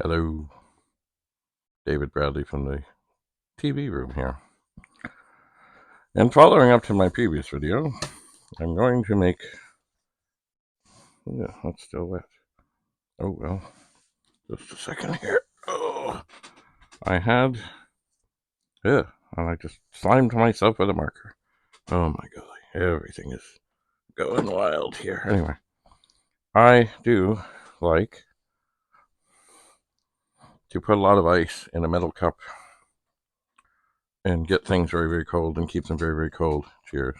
Hello, David Bradley from the TV room here. And following up to my previous video, I'm going to make... Yeah, that's still wet. Oh, well, just a second here. Oh, I had... Yeah, and I just slimed myself with a marker. Oh my golly, everything is going wild here. Anyway, I do like to put a lot of ice in a metal cup and get things very, very cold and keep them very, very cold. Cheers.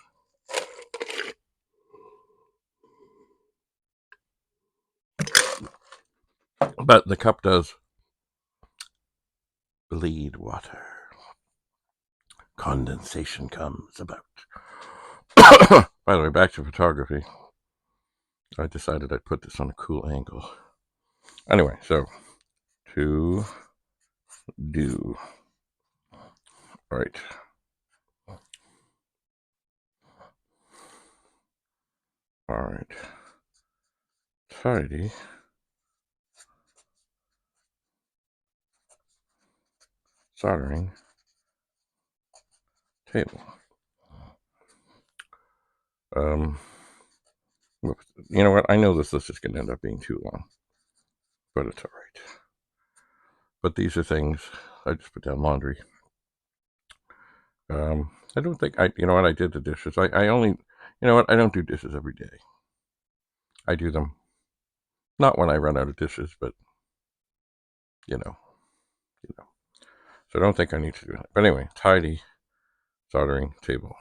But the cup does bleed water. Condensation comes about. By the way, back to photography. I decided I'd put this on a cool angle. Anyway, so to do. Right. Alright. Tidy. Soldering. Table. You know what? I know this list is going to end up being too long, but it's alright. But these are things I just put down. Laundry. I don't think you know what? I did the dishes. I only, you know what? I don't do dishes every day. I do them not when I run out of dishes, but you know. So I don't think I need to do that. But anyway, tidy soldering table.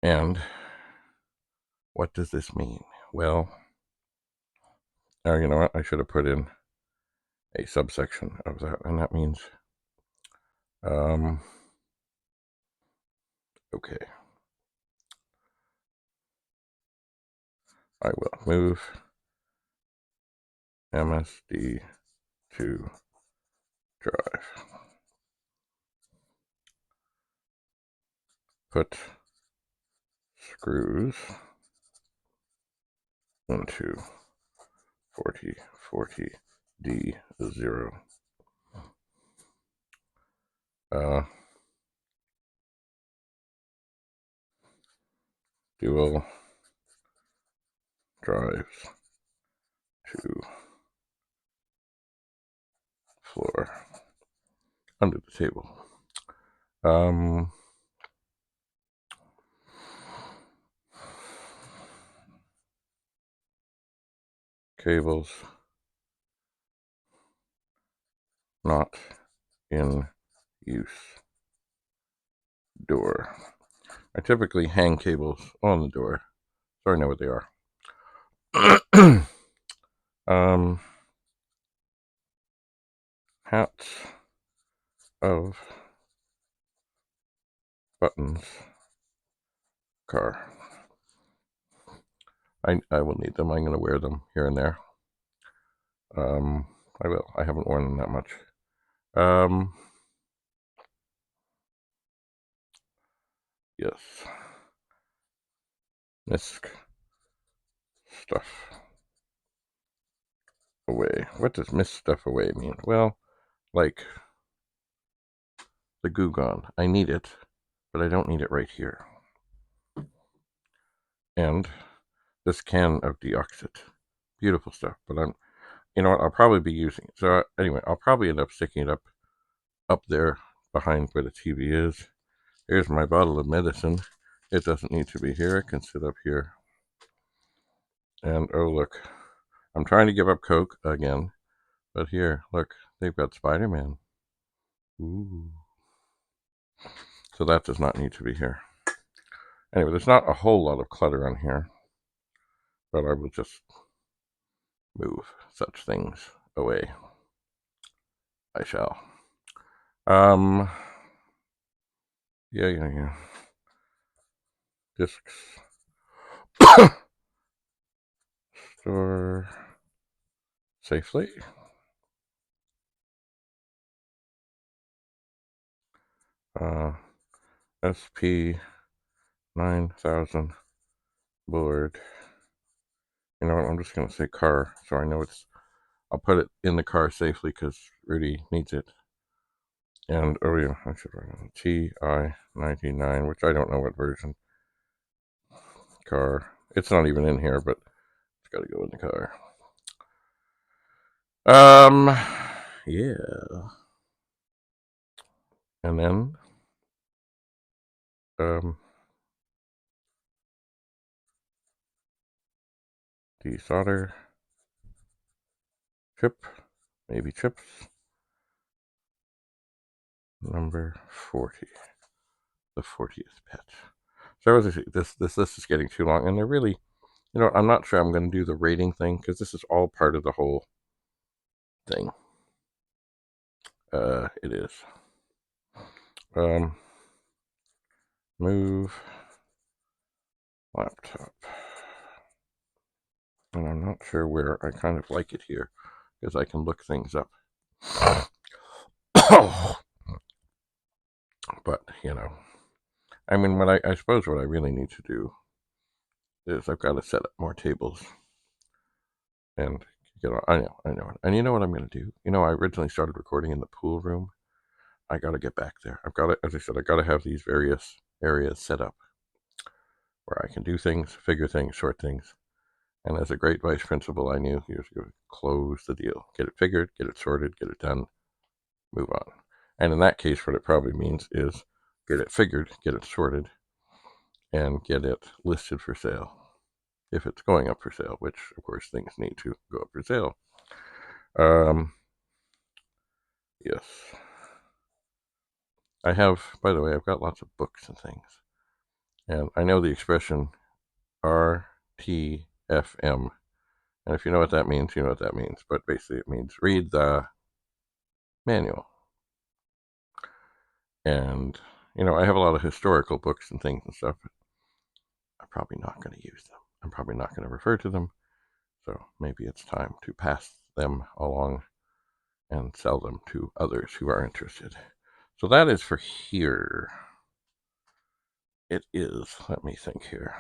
And what does this mean? Well, you know what? I should have put in a subsection of that, and that means, okay. I will move MSD to drive. Put screws into 40D0. Dual drives to floor under the table. Cables not in use. Door. I typically hang cables on the door, so I know what they are. Hats of buttons. Car. I will need them. I'm going to wear them here and there. I will. I haven't worn them that much. Yes. Misc stuff away. What does misc stuff away mean? Well, like the goo gone. I need it, but I don't need it right here. And this can of deoxit. Beautiful stuff, but you know what, I'll probably be using it. So anyway, I'll probably end up sticking it up there behind where the TV is. Here's my bottle of medicine. It doesn't need to be here. It can sit up here. And oh look, I'm trying to give up Coke again, but here, look, they've got Spider-Man. Ooh. So that does not need to be here. Anyway, there's not a whole lot of clutter on here, but I will just move such things away. I shall. Yeah. Discs. Store safely. SP 9000 board. You know what? I'm just going to say car, so I know it's I'll put it in the car safely because Rudy needs it. And, oh yeah, I should write on TI-99, which I don't know what version. Car. It's not even in here, but it's got to go in the car. Yeah. And then, desolder, chip, maybe chips, number 40, the 40th pet. So as I say, this list is getting too long, and they're really, I'm not sure I'm going to do the rating thing, because this is all part of the whole thing. It is. Move laptop. And I'm not sure where. I kind of like it here, because I can look things up. But, I mean, I suppose what I really need to do is I've got to set up more tables. And, I know. And you know what I'm going to do? I originally started recording in the pool room. I got to get back there. I've got to, as I said, I got to have these various areas set up where I can do things, figure things, sort things. And as a great vice principal, I knew he was going to close the deal. Get it figured, get it sorted, get it done, move on. And in that case, what it probably means is get it figured, get it sorted, and get it listed for sale. If it's going up for sale, which, of course, things need to go up for sale. Yes. I have, by the way, I've got lots of books and things. And I know the expression RTFM. And if you know what that means, you know what that means. But basically it means read the manual. And, I have a lot of historical books and things and stuff, but I'm probably not going to use them. I'm probably not going to refer to them. So maybe it's time to pass them along and sell them to others who are interested. So that is for here. It is. Let me think here.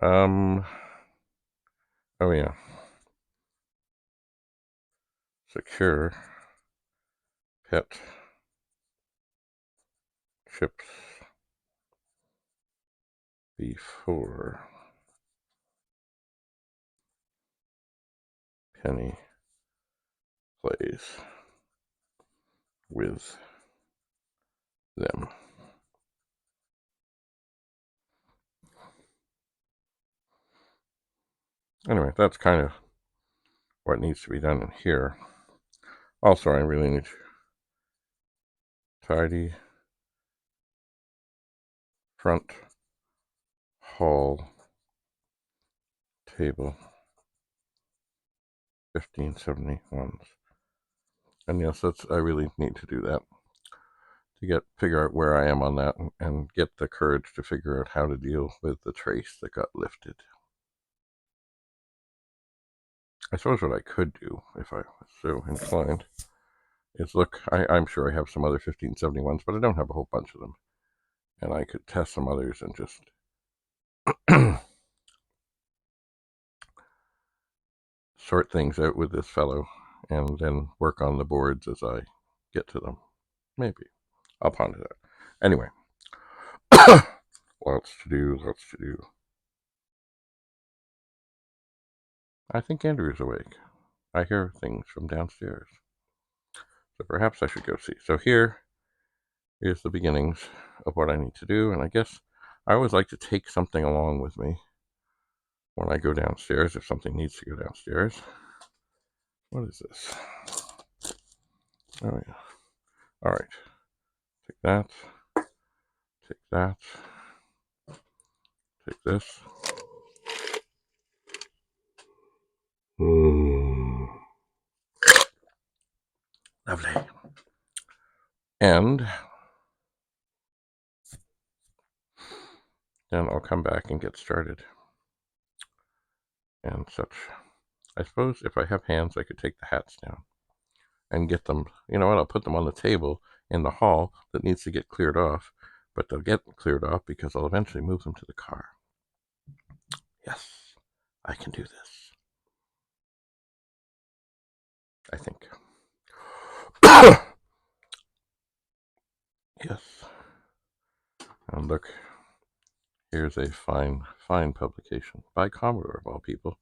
Oh yeah. Secure pet chips before Penny plays with them. Anyway, that's kind of what needs to be done in here. Also, I really need to tidy front hall table 1571s. And yes, I really need to do that to figure out where I am on that and get the courage to figure out how to deal with the trace that got lifted. I suppose what I could do, if I was so inclined, is look, I'm sure I have some other 1571s, but I don't have a whole bunch of them. And I could test some others and just sort things out with this fellow and then work on the boards as I get to them. Maybe. I'll ponder that. Anyway. Lots to do. I think Andrew's awake. I hear things from downstairs. So perhaps I should go see. So here is the beginnings of what I need to do. And I guess I always like to take something along with me when I go downstairs, if something needs to go downstairs. What is this? Oh, yeah. All right. Take that. Take that. Take this. Lovely. And then I'll come back and get started. And such. I suppose if I have hands, I could take the hats down and get them. You know what? I'll put them on the table in the hall that needs to get cleared off. But they'll get cleared off because I'll eventually move them to the car. Yes, I can do this. I think. Yes. And look, here's a fine, fine publication by Commodore, of all people.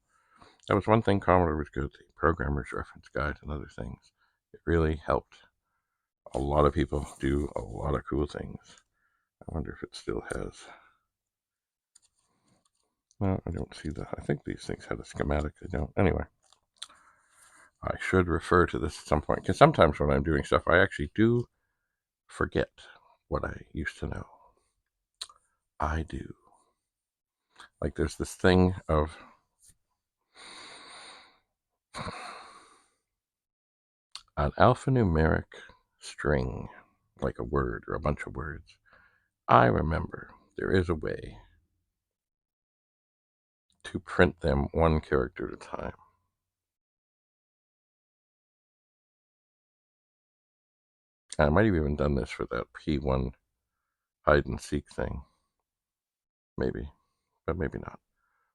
That was one thing Commodore was good, the Programmer's Reference Guide and other things. It really helped a lot of people do a lot of cool things. I wonder if it still has. No, I don't see that. I think these things had a schematic. They don't. Anyway, I should refer to this at some point, because sometimes when I'm doing stuff, I actually do forget what I used to know. I do. Like there's this thing of an alphanumeric string, like a word or a bunch of words. I remember there is a way to print them one character at a time. I might have even done this for that P1 hide and seek thing. Maybe, but maybe not.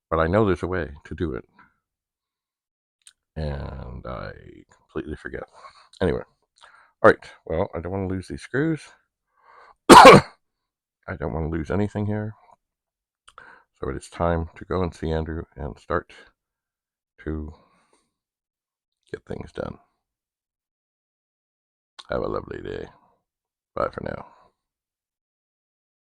But I know there's a way to do it. And I completely forget. Anyway, all right. Well, I don't want to lose these screws. I don't want to lose anything here. So it is time to go and see Andrew and start to get things done. Have a lovely day. Bye for now.